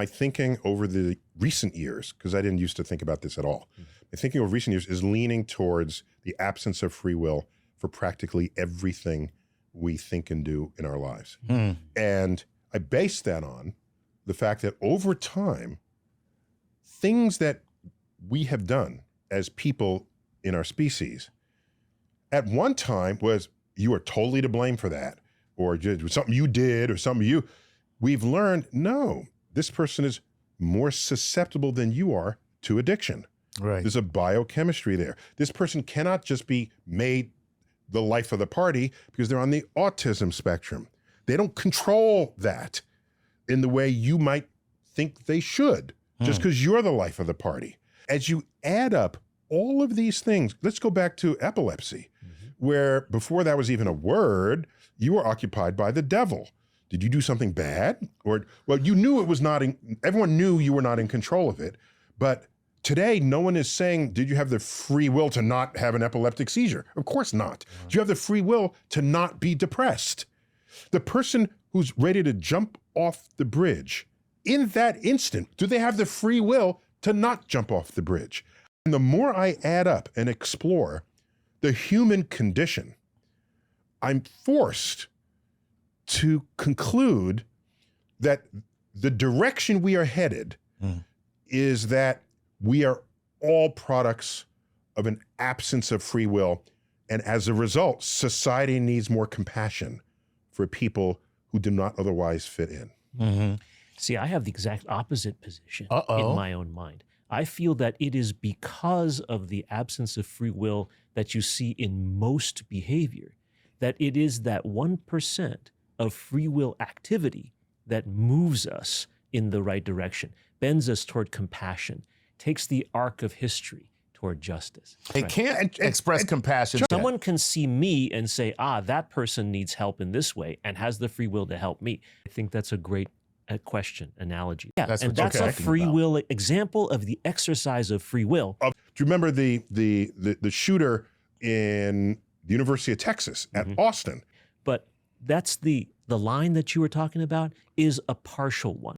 My thinking over the recent years, because I didn't used to think about this at all, my thinking over recent years is leaning towards the absence of free will for practically everything we think and do in our lives. And I base that on the fact that over time, things that we have done as people in our species, at one time was you are totally to blame for that, or just something you did or something we've learned, no, this person is more susceptible than you are to addiction. Right. There's a biochemistry there. This person cannot just be made the life of the party because they're on the autism spectrum. They don't control that in the way you might think they should, just because you're the life of the party. As you add up all of these things, let's go back to epilepsy, where before that was even a word, you were occupied by the devil. Did you do something bad? Or, well, you knew it was not, everyone knew you were not in control of it. But today, no one is saying, did you have the free will to not have an epileptic seizure? Of course not. Do you have the free will to not be depressed? The person who's ready to jump off the bridge, in that instant, do they have the free will to not jump off the bridge? And the more I add up and explore the human condition, I'm forced to conclude that the direction we are headed is that we are all products of an absence of free will. And as a result, society needs more compassion for people who do not otherwise fit in. See, I have the exact opposite position in my own mind. I feel that it is because of the absence of free will that you see in most behavior, that it is that 1% of free will activity that moves us in the right direction, bends us toward compassion, takes the arc of history toward justice. It can't express compassion. Someone can see me and say, that person needs help in this way and has the free will to help me. I think that's a great question, analogy. Yeah, That's and what you're that's a talking free about. will example of the exercise of free will. Do you remember the shooter in the University of Texas at Austin? But that's the line that you were talking about is a partial one.